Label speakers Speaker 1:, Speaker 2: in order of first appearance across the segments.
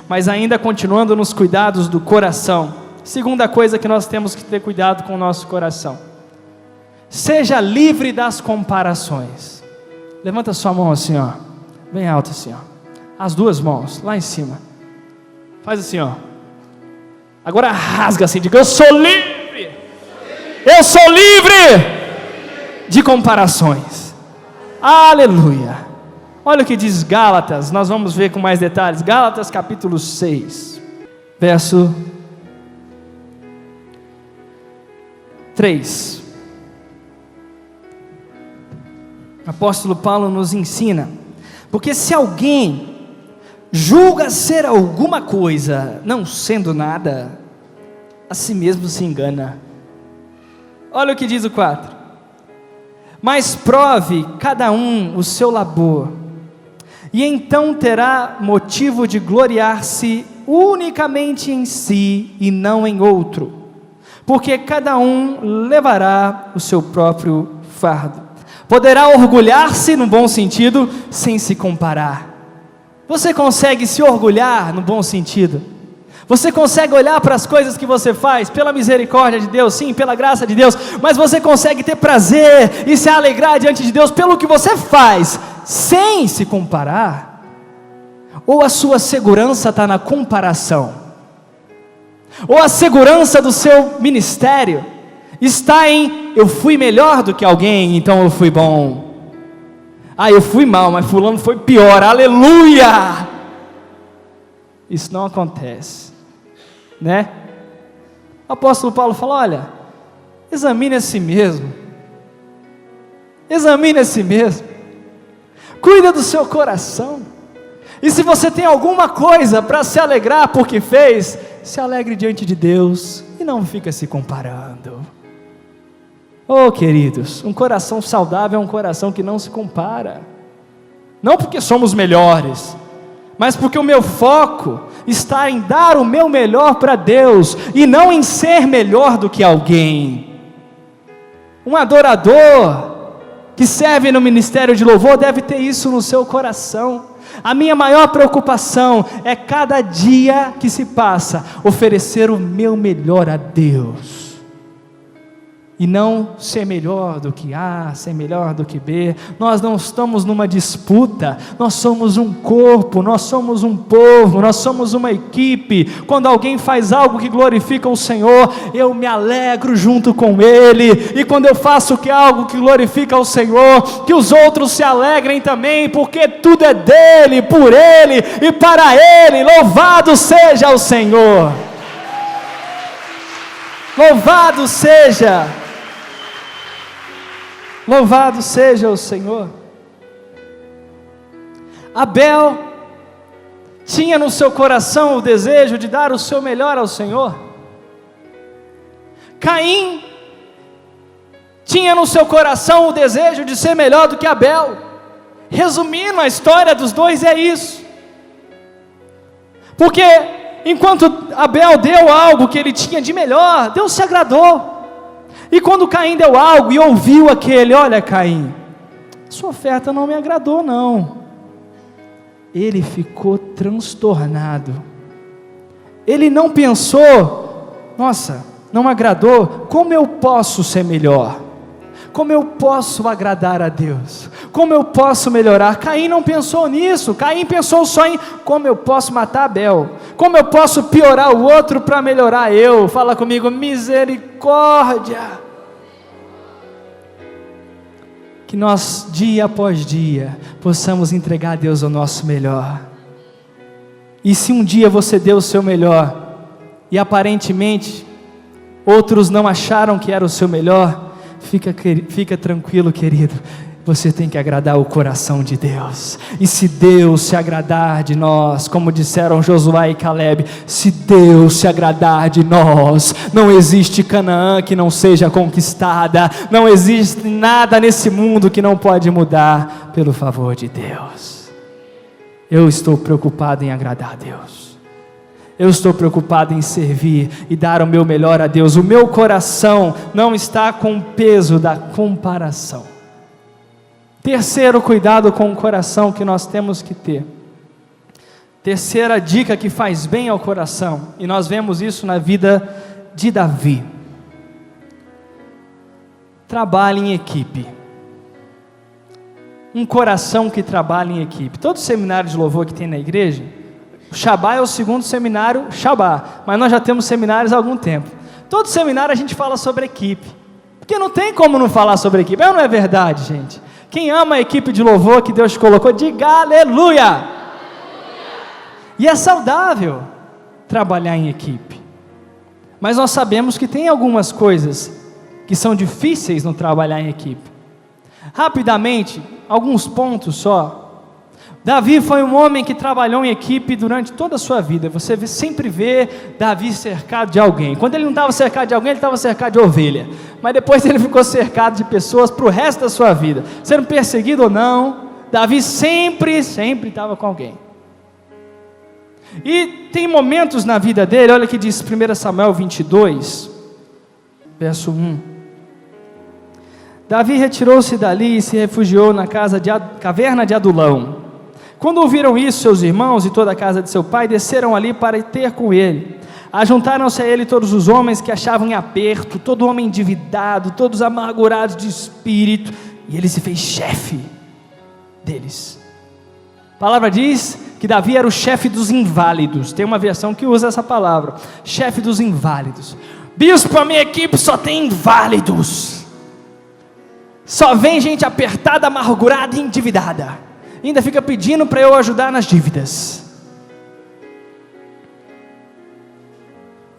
Speaker 1: Mas ainda continuando nos cuidados do coração, segunda coisa que nós temos que ter cuidado com o nosso coração: seja livre das comparações. Levanta sua mão assim, ó, bem alto assim, ó, as duas mãos lá em cima, faz assim, ó, agora rasga assim, diga: eu sou livre, eu sou livre de comparações. Aleluia. Olha o que diz Gálatas, nós vamos ver com mais detalhes. Gálatas capítulo 6, verso 3. O apóstolo Paulo nos ensina: porque se alguém julga ser alguma coisa, não sendo nada, a si mesmo se engana. Olha o que diz o 4: mas prove cada um o seu labor, e então terá motivo de gloriar-se unicamente em si e não em outro, porque cada um levará o seu próprio fardo. Poderá orgulhar-se no bom sentido, sem se comparar. Você consegue se orgulhar no bom sentido? Você consegue olhar para as coisas que você faz, pela misericórdia de Deus, sim, pela graça de Deus, mas você consegue ter prazer e se alegrar diante de Deus pelo que você faz, sem se comparar? Ou a sua segurança está na comparação? Ou a segurança do seu ministério está em: eu fui melhor do que alguém, então eu fui bom. Eu fui mal, mas fulano foi pior, aleluia! Isso não acontece, né? O apóstolo Paulo fala: olha, examine a si mesmo, examine a si mesmo, cuida do seu coração, e se você tem alguma coisa para se alegrar porque fez, se alegre diante de Deus, e não fica se comparando. Oh queridos, um coração saudável é um coração que não se compara, não porque somos melhores, mas porque o meu foco está em dar o meu melhor para Deus, e não em ser melhor do que alguém. Um adorador que serve no ministério de louvor deve ter isso no seu coração. A minha maior preocupação é cada dia que se passa oferecer o meu melhor a Deus, e não ser melhor do que A, ser melhor do que B. Nós não estamos numa disputa, nós somos um corpo, nós somos um povo, nós somos uma equipe. Quando alguém faz algo que glorifica o Senhor, eu me alegro junto com ele, e quando eu faço algo que glorifica o Senhor, que os outros se alegrem também, porque tudo é dele, por ele e para ele. Louvado seja o Senhor, louvado seja o Senhor. Abel tinha no seu coração o desejo de dar o seu melhor ao Senhor. Caim tinha no seu coração o desejo de ser melhor do que Abel. Resumindo, a história dos dois é isso. Porque enquanto Abel deu algo que ele tinha de melhor, Deus se agradou. E quando Caim deu algo e ouviu aquele: olha Caim, sua oferta não me agradou não, ele ficou transtornado. Ele não pensou: nossa, não agradou, como eu posso ser melhor? Como eu posso agradar a Deus? Como eu posso melhorar? Caim não pensou nisso. Caim pensou só em: como eu posso matar Abel? Como eu posso piorar o outro para melhorar eu? Fala comigo: misericórdia. Que nós, dia após dia, possamos entregar a Deus o nosso melhor. E se um dia você deu o seu melhor, e aparentemente outros não acharam que era o seu melhor, fica tranquilo, querido, você tem que agradar o coração de Deus. E se Deus se agradar de nós, como disseram Josué e Caleb, se Deus se agradar de nós, não existe Canaã que não seja conquistada, não existe nada nesse mundo que não pode mudar pelo favor de Deus. Eu estou preocupado em agradar a Deus. Eu estou preocupado em servir e dar o meu melhor a Deus. O meu coração não está com o peso da comparação. Terceiro cuidado com o coração que nós temos que ter: Terceira dica que faz bem ao coração, e nós vemos isso na vida de Davi: trabalhe em equipe. Um coração que trabalha em equipe. Todo seminário de louvor que tem na igreja, o Shabá é o segundo seminário Shabá, mas nós já temos seminários há algum tempo. Todo seminário a gente fala sobre equipe, porque não tem como não falar sobre equipe. Não é verdade, gente? Quem ama a equipe de louvor que Deus colocou, diga aleluia! E é saudável trabalhar em equipe, mas nós sabemos que tem algumas coisas que são difíceis no trabalhar em equipe. Rapidamente, alguns pontos só. Davi foi um homem que trabalhou em equipe durante toda a sua vida. Você sempre vê Davi cercado de alguém. Quando ele não estava cercado de alguém, ele estava cercado de ovelha, mas depois ele ficou cercado de pessoas para o resto da sua vida, sendo perseguido ou não. Davi sempre estava com alguém. E tem momentos na vida dele, olha que diz 1 Samuel 22, verso 1. Davi retirou-se dali e se refugiou na caverna de Adulão. Quando ouviram isso, seus irmãos e toda a casa de seu pai desceram ali para ter com ele. Ajuntaram-se a ele todos os homens que achavam em aperto, todo homem endividado, todos amargurados de espírito, e ele se fez chefe deles. A palavra diz que Davi era o chefe dos inválidos. Tem uma versão que usa essa palavra, chefe dos inválidos. Bispo, a minha equipe só tem inválidos, só vem gente apertada, amargurada e endividada, ainda fica pedindo para eu ajudar nas dívidas.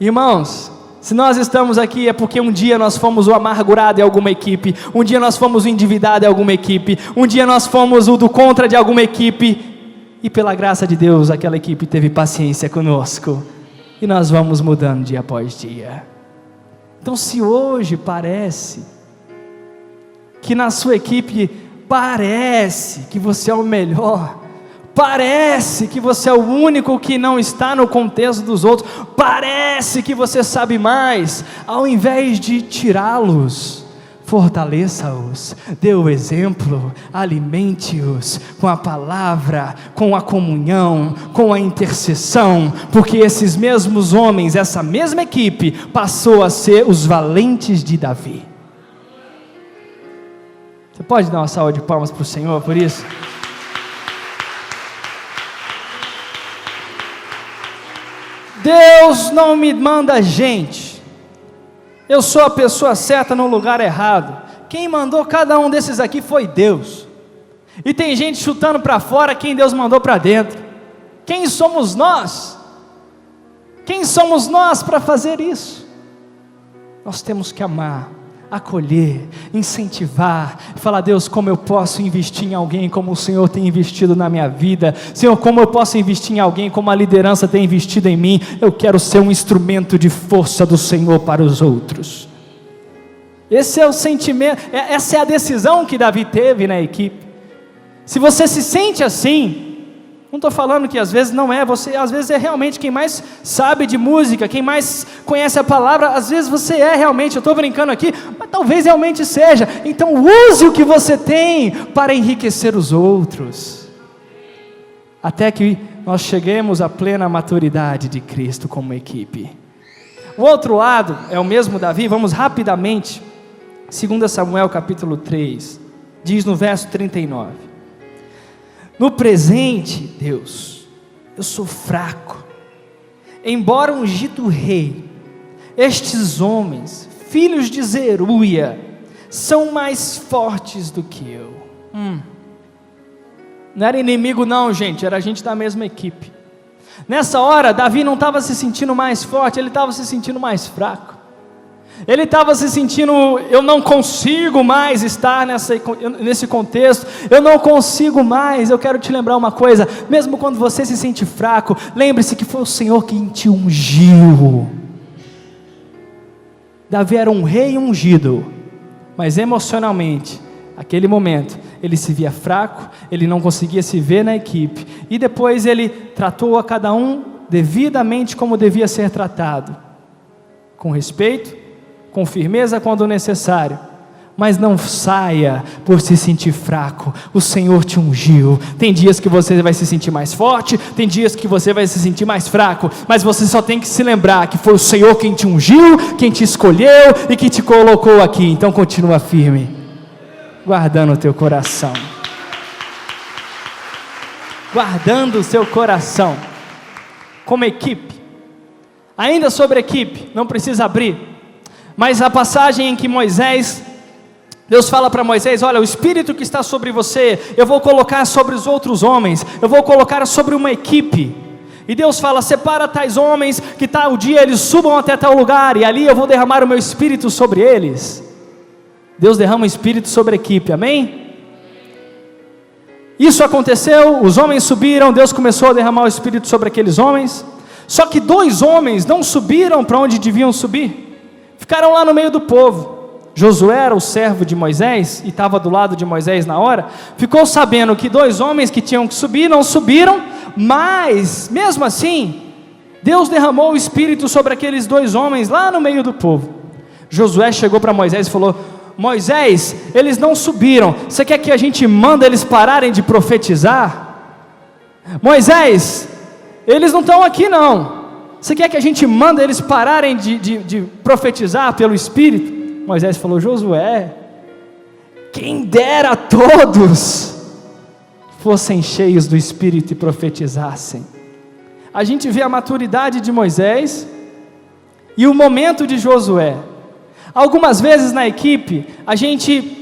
Speaker 1: Irmãos, se nós estamos aqui é porque um dia nós fomos o amargurado em alguma equipe, um dia nós fomos o endividado em alguma equipe, um dia nós fomos o do contra de alguma equipe, e pela graça de Deus aquela equipe teve paciência conosco, e nós vamos mudando dia após dia. Então, se hoje parece que na sua equipe parece que você é o melhor, parece que você é o único que não está no contexto dos outros, parece que você sabe mais, ao invés de tirá-los, fortaleça-os, dê o exemplo, alimente-os com a palavra, com a comunhão, com a intercessão, porque esses mesmos homens, essa mesma equipe, passou a ser os valentes de Davi. Você pode dar uma salva de palmas para o Senhor por isso? Deus não me manda gente, eu sou a pessoa certa no lugar errado. Quem mandou cada um desses aqui foi Deus, e tem gente chutando para fora quem Deus mandou para dentro. Quem somos nós? Quem somos nós para fazer isso? Nós temos que amar, acolher, incentivar, falar: Deus, como eu posso investir em alguém como o Senhor tem investido na minha vida? Senhor, como eu posso investir em alguém como a liderança tem investido em mim? Eu quero ser um instrumento de força do Senhor para os outros. Esse é o sentimento, essa é a decisão que Davi teve na equipe. Se você se sente assim, não estou falando que às vezes não é, você às vezes é realmente quem mais sabe de música, quem mais conhece a palavra, às vezes você é realmente, eu estou brincando aqui, mas talvez realmente seja. Então use o que você tem para enriquecer os outros, até que nós cheguemos à plena maturidade de Cristo como equipe. O outro lado é o mesmo Davi. Vamos rapidamente, 2 Samuel capítulo 3, diz no verso 39, no presente, Deus, eu sou fraco, embora ungido rei, estes homens, filhos de Zeruia, são mais fortes do que eu. Não era inimigo não, gente, era gente da mesma equipe. Nessa hora, Davi não estava se sentindo mais forte, ele estava se sentindo mais fraco. Ele estava se sentindo: eu não consigo mais estar nesse contexto, eu não consigo mais. Eu quero te lembrar uma coisa: mesmo quando você se sente fraco, lembre-se que foi o Senhor quem te ungiu. Davi era um rei ungido, mas emocionalmente, naquele momento, ele se via fraco, ele não conseguia se ver na equipe, e depois ele tratou a cada um devidamente como devia ser tratado, com respeito, com firmeza quando necessário, Mas não saia por se sentir fraco. O Senhor te ungiu. Tem dias que você vai se sentir mais forte, tem dias que você vai se sentir mais fraco, mas você só tem que se lembrar que foi o Senhor quem te ungiu, quem te escolheu e que te colocou aqui. Então continua firme, guardando o teu coração. Guardando o seu coração. Como equipe. Ainda sobre equipe, não precisa abrir, mas a passagem em que Deus fala para Moisés: olha, o Espírito que está sobre você, eu vou colocar sobre os outros homens, eu vou colocar sobre uma equipe. E Deus fala: separa tais homens, que tal dia eles subam até tal lugar, e ali eu vou derramar o meu Espírito sobre eles. Deus derrama o Espírito sobre a equipe, amém? Isso aconteceu, os homens subiram, Deus começou a derramar o Espírito sobre aqueles homens. Só que 2 homens não subiram para onde deviam subir, ficaram lá no meio do povo. Josué era o servo de Moisés, e estava do lado de Moisés na hora, ficou sabendo que 2 homens que tinham que subir, não subiram, mas, mesmo assim, Deus derramou o Espírito sobre aqueles 2 homens, lá no meio do povo. Josué chegou para Moisés e falou: Moisés, eles não subiram, você quer que a gente manda eles pararem de profetizar? Moisés, eles não estão aqui não, você quer que a gente manda eles pararem de profetizar pelo Espírito? Moisés falou: Josué, quem dera todos fossem cheios do Espírito e profetizassem. A gente vê a maturidade de Moisés e o momento de Josué. Algumas vezes na equipe a gente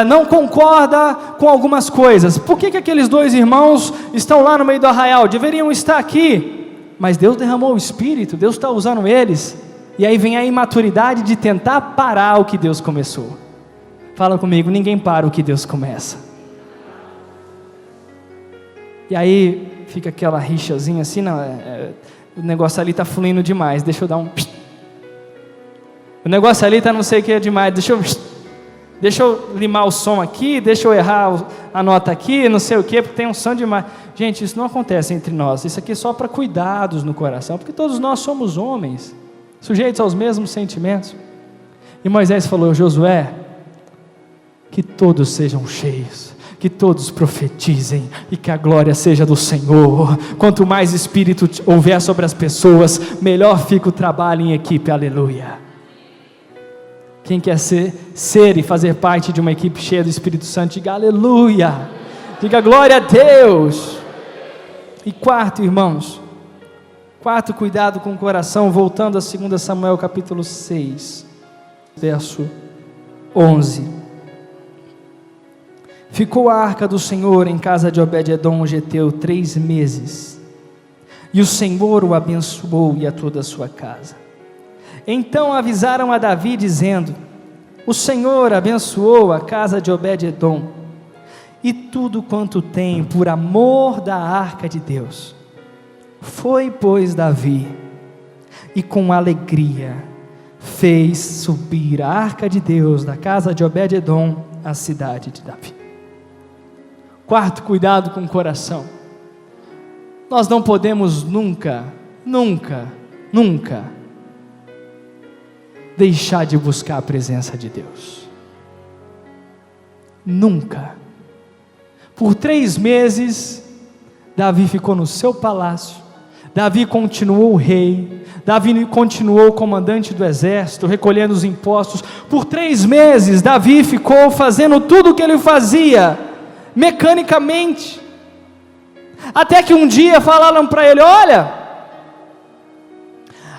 Speaker 1: não concorda com algumas coisas. Por que aqueles 2 irmãos estão lá no meio do arraial? Deveriam estar aqui, mas Deus derramou o Espírito, Deus está usando eles. E aí vem a imaturidade de tentar parar o que Deus começou. Fala comigo: ninguém para o que Deus começa. E aí fica aquela rixazinha assim, não, o negócio ali está fluindo demais, deixa eu dar um... O negócio ali está não sei o que é demais, deixa eu limar o som aqui, deixa eu errar a nota aqui, não sei o que, porque tem um som demais. Gente, isso não acontece entre nós, isso aqui é só para cuidados no coração, porque todos nós somos homens, sujeitos aos mesmos sentimentos. E Moisés falou: Josué, que todos sejam cheios, que todos profetizem, e que a glória seja do Senhor. Quanto mais Espírito houver sobre as pessoas, melhor fica o trabalho em equipe, aleluia. Quem quer ser e fazer parte de uma equipe cheia do Espírito Santo, diga aleluia, diga glória a Deus. E quarto, irmãos, cuidado com o coração, voltando a 2 Samuel capítulo 6, verso 11. Ficou a arca do Senhor em casa de Obed-edom o geteu 3 meses, e o Senhor o abençoou e a toda a sua casa. Então avisaram a Davi dizendo: o Senhor abençoou a casa de Obed-edom, e tudo quanto tem por amor da arca de Deus. Foi, pois, Davi, e com alegria fez subir a arca de Deus da casa de Obed-edom à cidade de Davi. Quarto, cuidado com o coração. Nós não podemos nunca deixar de buscar a presença de Deus. Nunca. Por 3 meses, Davi ficou no seu palácio, Davi continuou rei, Davi continuou comandante do exército, recolhendo os impostos. Por 3 meses, Davi ficou fazendo tudo o que ele fazia, mecanicamente, até que um dia falaram para ele: olha,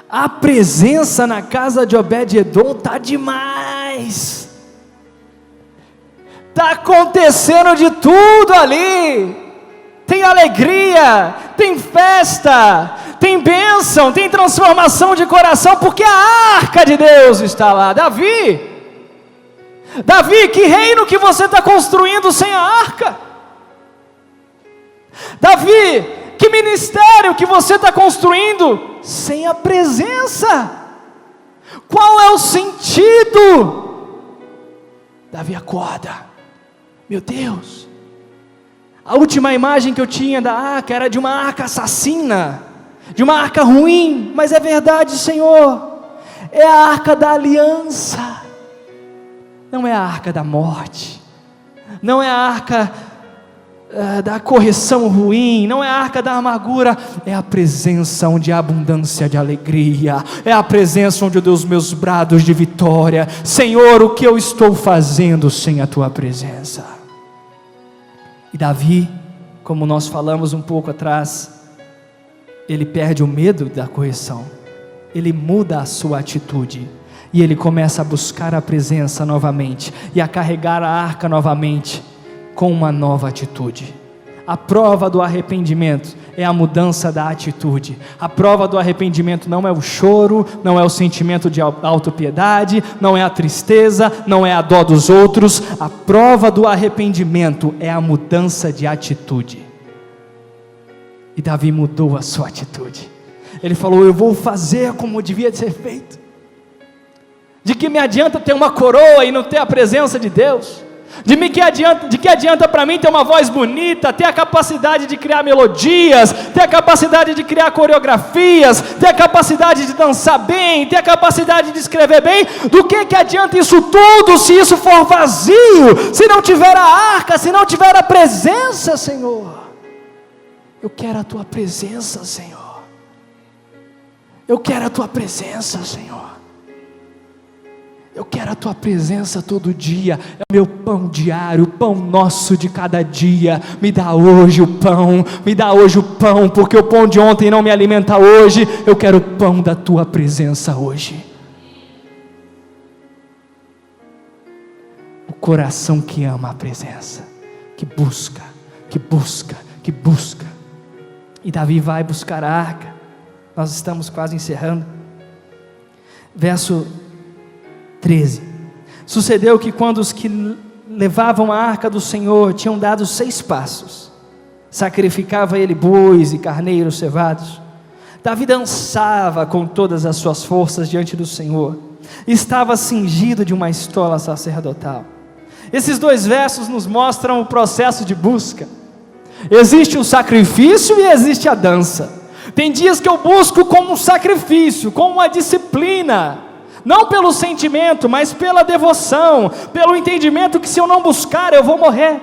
Speaker 1: a presença na casa de Obed-edom está demais, está acontecendo de tudo ali, tem alegria, tem festa, tem bênção, tem transformação de coração, porque a arca de Deus está lá. Davi, que reino que você está construindo sem a arca? Davi, que ministério que você está construindo sem a presença? Qual é o sentido? Davi acorda: meu Deus, a última imagem que eu tinha da arca era de uma arca assassina, de uma arca ruim, mas é verdade, Senhor, é a arca da aliança. não é a arca da morte, não é a arca da correção ruim, não é a arca da amargura, é a presença onde há abundância de alegria, é a presença onde eu dou os meus brados de vitória. Senhor, o que eu estou fazendo sem a tua presença? E Davi, como nós falamos um pouco atrás, ele perde o medo da correção, ele muda a sua atitude, e ele começa a buscar a presença novamente, e a carregar a arca novamente, com uma nova atitude. A prova do arrependimento é a mudança da atitude. A prova do arrependimento não é o choro, não é o sentimento de autopiedade, não é a tristeza, não é a dó dos outros. A prova do arrependimento é a mudança de atitude. E Davi mudou a sua atitude. Ele falou: eu vou fazer como devia ser feito. De que me adianta ter uma coroa e não ter a presença de Deus? De que adianta para mim ter uma voz bonita, ter a capacidade de criar melodias, ter a capacidade de criar coreografias, ter a capacidade de dançar bem, ter a capacidade de escrever bem? Do que adianta isso tudo se isso for vazio, se não tiver a arca, se não tiver a presença, Senhor? Eu quero a tua presença, Senhor. Eu quero a tua presença, Senhor. Eu quero a tua presença todo dia. É o meu pão diário, o pão nosso de cada dia. Me dá hoje o pão, me dá hoje o pão, porque o pão de ontem não me alimenta hoje. Eu quero o pão da tua presença hoje. O coração que ama a presença, que busca, que busca, que busca. E Davi vai buscar a arca. Nós estamos quase encerrando. Verso 13. Sucedeu que quando os que levavam a arca do Senhor tinham dado 6 passos, sacrificava ele bois e carneiros cevados, Davi dançava com todas as suas forças diante do Senhor, estava cingido de uma estola sacerdotal. Esses 2 versos nos mostram o processo de busca. Existe o sacrifício e existe a dança. Tem dias que eu busco como um sacrifício, como uma disciplina, não pelo sentimento, mas pela devoção, pelo entendimento que se eu não buscar eu vou morrer.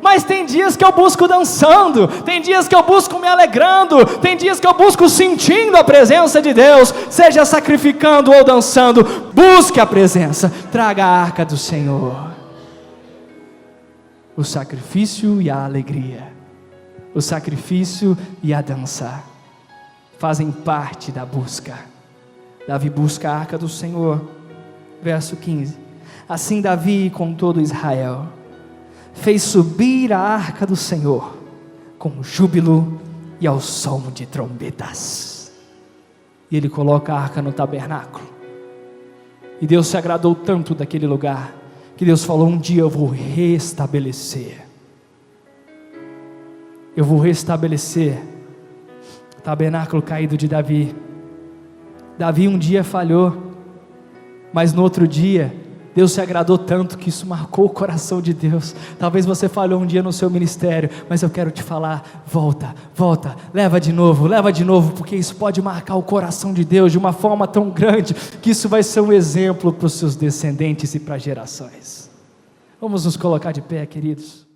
Speaker 1: Mas tem dias que eu busco dançando, tem dias que eu busco me alegrando, tem dias que eu busco sentindo a presença de Deus, seja sacrificando ou dançando. Busque a presença, traga a arca do Senhor. O sacrifício e a alegria, o sacrifício e a dança fazem parte da busca. Davi busca a arca do Senhor. Verso 15. Assim Davi com todo Israel fez subir a arca do Senhor com júbilo e ao som de trombetas. E ele coloca a arca no tabernáculo. E Deus se agradou tanto daquele lugar, que Deus falou: um dia eu vou restabelecer. Eu vou restabelecer o tabernáculo caído de Davi. Davi um dia falhou, mas no outro dia, Deus se agradou tanto que isso marcou o coração de Deus. Talvez você falhou um dia no seu ministério, mas eu quero te falar: volta, volta, leva de novo, porque isso pode marcar o coração de Deus de uma forma tão grande, que isso vai ser um exemplo para os seus descendentes e para gerações. Vamos nos colocar de pé, queridos.